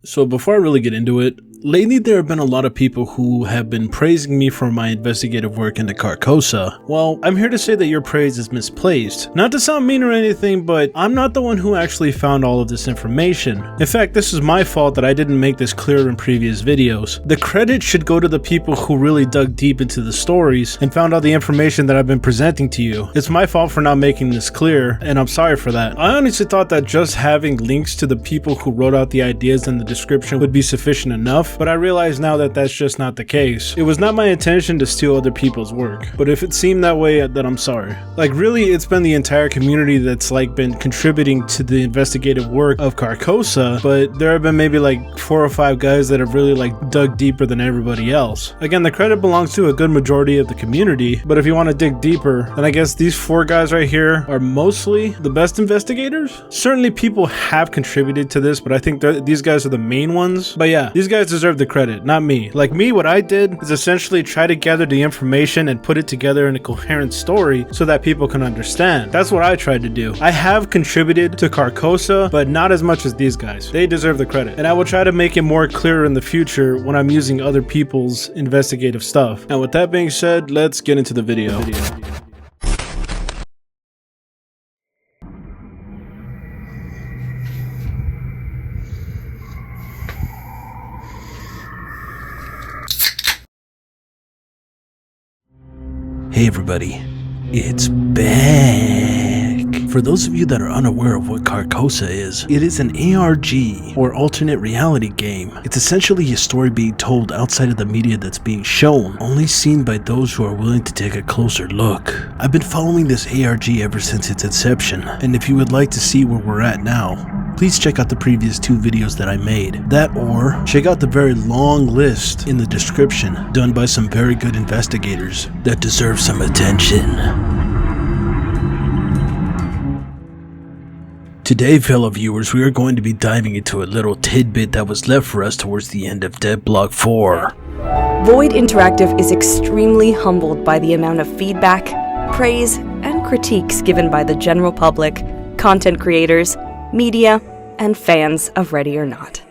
So before I really get into it, lately there have been a lot of people who have been praising me for my investigative work into Carcosa. Well, I'm here to say that your praise is misplaced. Not to sound mean or anything, but I'm not the one who actually found all of this information. In fact, this is my fault that I didn't make this clear in previous videos. The credit should go to the people who really dug deep into the stories and found all the information that I've been presenting to you. It's my fault for not making this clear, and I'm sorry for that. I honestly thought that just having links to the people who wrote out the ideas in the description would be sufficient enough, but I realize now that that's just not the case. It was not my intention to steal other people's work, but if it seemed that way, then I'm sorry. Like really, it's been the entire community that's been contributing to the investigative work of Carcosa, but there have been maybe 4 or 5 guys that have really dug deeper than everybody else. Again, the credit belongs to a good majority of the community, but if you want to dig deeper, then I guess these 4 guys right here are mostly the best investigators? Certainly people have contributed to this, but I think these guys are the main ones. But yeah, these guys deserve the credit, not me. Like me, what I did is essentially try to gather the information and put it together in a coherent story so that people can understand. That's what I tried to do. I have contributed to Carcosa, but not as much as these guys. They deserve the credit. And I will try to make it more clear in the future when I'm using other people's investigative stuff. And with that being said, let's get into the video. Hey everybody, it's back! For those of you that are unaware of what Carcosa is, it is an ARG, or alternate reality game. It's essentially a story being told outside of the media that's being shown, only seen by those who are willing to take a closer look. I've been following this ARG ever since its inception, and if you would like to see where we're at now, please check out the previous 2 videos that I made. That or check out the very long list in the description done by some very good investigators that deserve some attention. Today, fellow viewers, we are going to be diving into a little tidbit that was left for us towards the end of Devblog 4. Void Interactive is extremely humbled by the amount of feedback, praise, and critiques given by the general public, content creators, media, and fans of Ready or Not.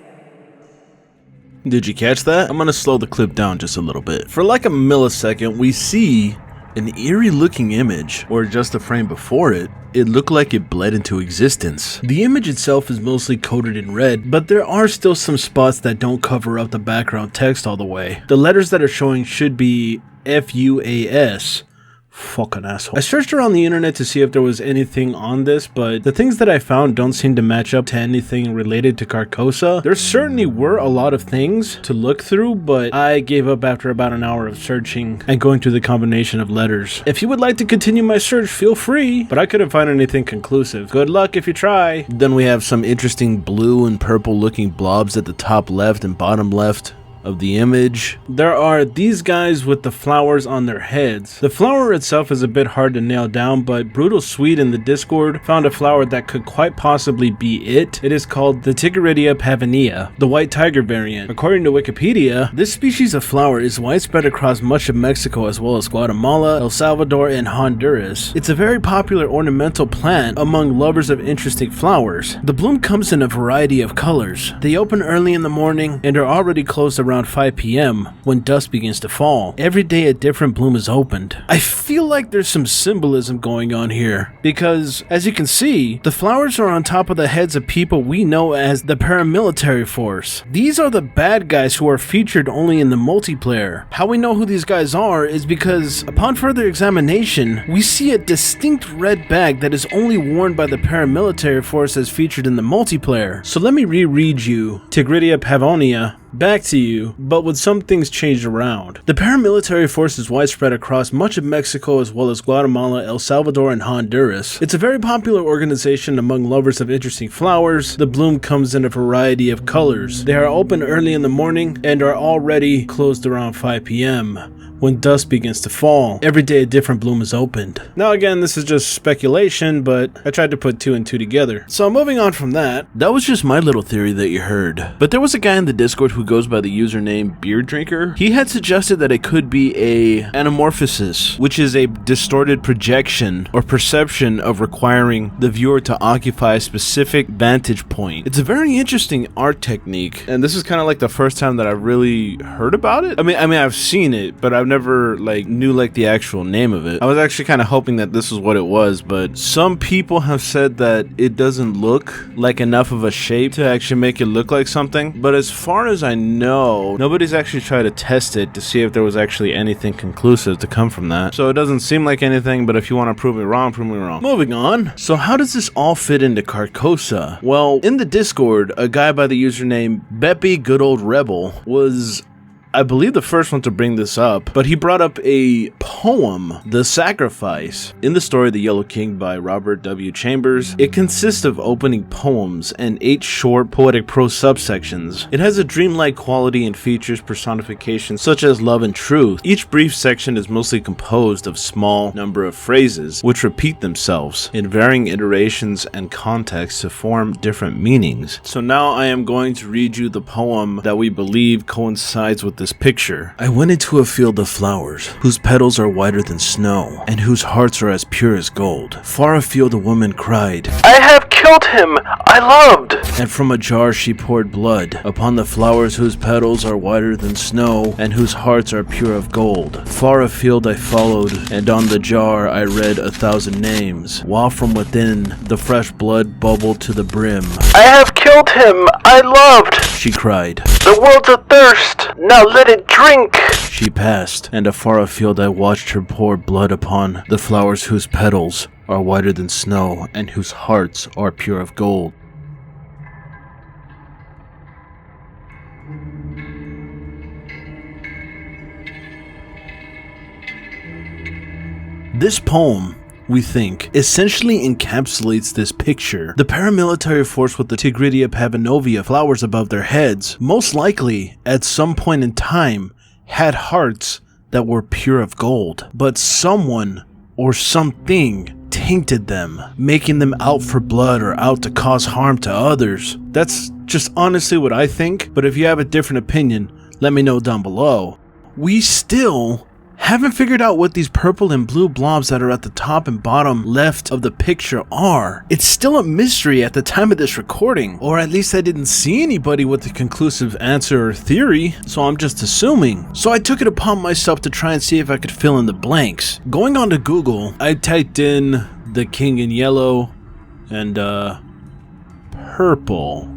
Did you catch that? I'm gonna slow the clip down just a little bit. For like a millisecond, we see an eerie looking image, or just a frame before it. It looked like it bled into existence. The image itself is mostly coded in red, but there are still some spots that don't cover up the background text all the way. The letters that are showing should be FUAS. Fucking asshole. I searched around the internet to see if there was anything on this, but the things that I found don't seem to match up to anything related to Carcosa. There certainly were a lot of things to look through, but I gave up after about an hour of searching and going through the combination of letters. If you would like to continue my search, feel free, but I couldn't find anything conclusive. Good luck if you try. Then we have some interesting blue and purple looking blobs at the top left and bottom left of the image. There are these guys with the flowers on their heads. The flower itself is a bit hard to nail down, but Brutal Sweet in the Discord found a flower that could quite possibly be it. It is called the Tigaridia pavonea, the white tiger variant. According to Wikipedia, this species of flower is widespread across much of Mexico as well as Guatemala, El Salvador, and Honduras. It's a very popular ornamental plant among lovers of interesting flowers. The bloom comes in a variety of colors. They open early in the morning and are already closed around 5 p.m. when dusk begins to fall. Every day a different bloom is opened. I feel like there's some symbolism going on here, because as you can see, the flowers are on top of the heads of people we know as the paramilitary force. These are the bad guys who are featured only in the multiplayer. How we know who these guys are is because upon further examination, we see a distinct red bag that is only worn by the paramilitary force as featured in the multiplayer. So let me reread you Tigaridia pavonea back to you, but with some things changed around. The paramilitary force is widespread across much of Mexico as well as Guatemala, El Salvador, and Honduras. It's a very popular organization among lovers of interesting flowers. The bloom comes in a variety of colors. They are open early in the morning and are already closed around 5 p.m. when dusk begins to fall. Every day a different bloom is opened. Now again, this is just speculation, but I tried to put 2 and 2 together. So moving on from that was just my little theory that you heard. But there was a guy in the Discord who goes by the username Beer Drinker. He had suggested that it could be a anamorphosis, which is a distorted projection or perception of requiring the viewer to occupy a specific vantage point. It's a very interesting art technique, and this is kind of like the first time that I really heard about it. I mean I've seen it, but I've never knew the actual name of it. I was actually kind of hoping that this was what it was, but some people have said that it doesn't look like enough of a shape to actually make it look like something. But as far as I know, nobody's actually tried to test it to see if there was actually anything conclusive to come from that. So it doesn't seem like anything, but if you want to prove me wrong, prove me wrong. Moving on. So how does this all fit into Carcosa? Well, in the Discord, a guy by the username Beppy Good Old Rebel was, I believe, the first one to bring this up, but he brought up a poem, The Sacrifice. In the story The Yellow King by Robert W. Chambers, it consists of opening poems and 8 short poetic prose subsections. It has a dreamlike quality and features personifications such as love and truth. Each brief section is mostly composed of small number of phrases which repeat themselves in varying iterations and contexts to form different meanings. So now I am going to read you the poem that we believe coincides with this picture. I went into a field of flowers, whose petals are whiter than snow, and whose hearts are as pure as gold. Far afield a woman cried, "I have killed him I loved!" And from a jar she poured blood upon the flowers whose petals are whiter than snow, and whose hearts are pure of gold. Far afield I followed, and on the jar I read 1,000 names, while from within the fresh blood bubbled to the brim. "I have killed him I loved!" she cried. "The world's athirst, now let it drink!" She passed, and afar afield I watched her pour blood upon the flowers whose petals are whiter than snow, and whose hearts are pure of gold. This poem, we think, essentially encapsulates this picture. The paramilitary force with the Tigridia pavonovia flowers above their heads, most likely, at some point in time, had hearts that were pure of gold. But someone or something tainted them, making them out for blood or out to cause harm to others. That's just honestly what I think, but if you have a different opinion, let me know down below. We still haven't figured out what these purple and blue blobs that are at the top and bottom left of the picture are. It's still a mystery at the time of this recording, or at least I didn't see anybody with a conclusive answer or theory, so I'm just assuming. So I took it upon myself to try and see if I could fill in the blanks. Going on to Google, I typed in the king in yellow and purple.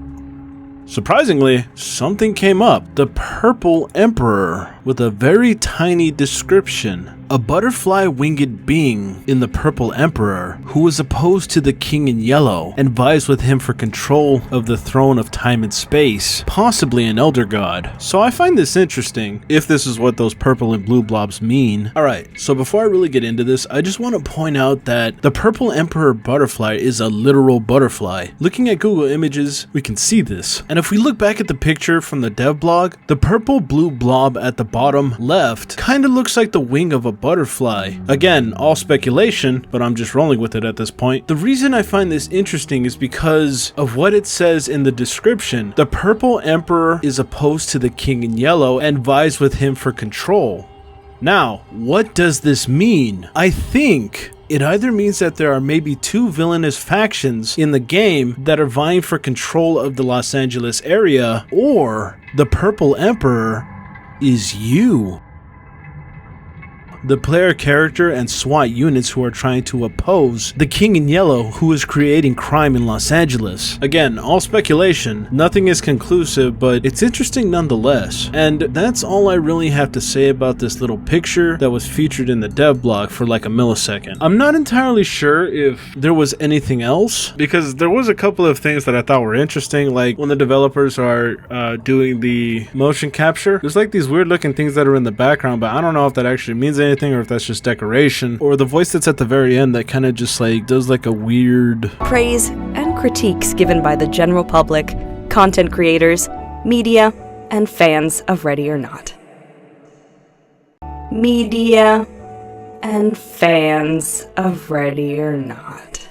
Surprisingly, something came up. The Purple Emperor, with a very tiny description. A butterfly-winged being in the Purple Emperor, who was opposed to the King in Yellow and vies with him for control of the throne of time and space, possibly an elder god. So I find this interesting, if this is what those purple and blue blobs mean. Alright, so before I really get into this, I just want to point out that the Purple Emperor butterfly is a literal butterfly. Looking at Google Images, we can see this. And if we look back at the picture from the Devblog, the purple-blue blob at the bottom left kind of looks like the wing of a butterfly. Again, all speculation, but I'm just rolling with it at this point. The reason I find this interesting is because of what it says in the description. The Purple Emperor is opposed to the King in Yellow and vies with him for control. Now, what does this mean? I think it either means that there are maybe 2 villainous factions in the game that are vying for control of the Los Angeles area, or the Purple Emperor is you. The player character and SWAT units who are trying to oppose the King in Yellow, who is creating crime in Los Angeles. Again, all speculation, nothing is conclusive, but it's interesting nonetheless. And that's all I really have to say about this little picture that was featured in the Devblog for like a millisecond. I'm not entirely sure if there was anything else, because there was a couple of things that I thought were interesting, like when the developers are doing the motion capture, there's like these weird looking things that are in the background, but I don't know if that actually means anything or if that's just decoration, or the voice that's at the very end that kind of just like does like a weird praise and critiques given by the general public, content creators, media, and fans of Ready or Not. media, and fans of Ready or Not.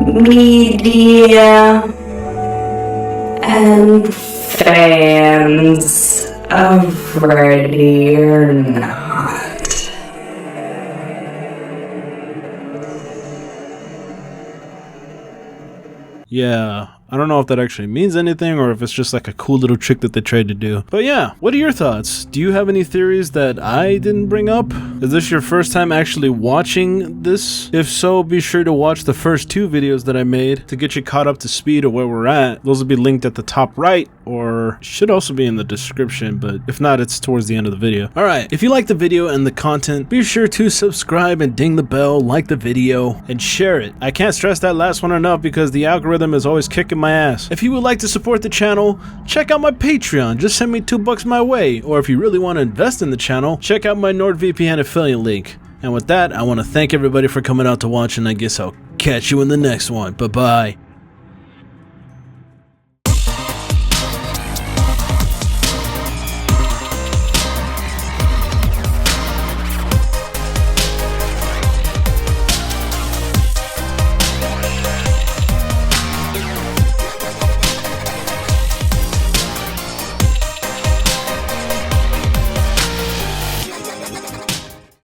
Media and fans of Ready or Not. Yeah, I don't know if that actually means anything or if it's just like a cool little trick that they tried to do. But yeah, what are your thoughts? Do you have any theories that I didn't bring up? Is this your first time actually watching this? If so, be sure to watch the first 2 videos that I made to get you caught up to speed of where we're at. Those will be linked at the top right, or should also be in the description, but if not, it's towards the end of the video. Alright, if you like the video and the content, be sure to subscribe and ding the bell, like the video, and share it. I can't stress that last one enough because the algorithm is always kicking my ass. If you would like to support the channel, check out my Patreon. Just send me $2 my way. Or if you really want to invest in the channel, check out my NordVPN affiliate link. And with that, I want to thank everybody for coming out to watch, and I guess I'll catch you in the next one. Bye-bye.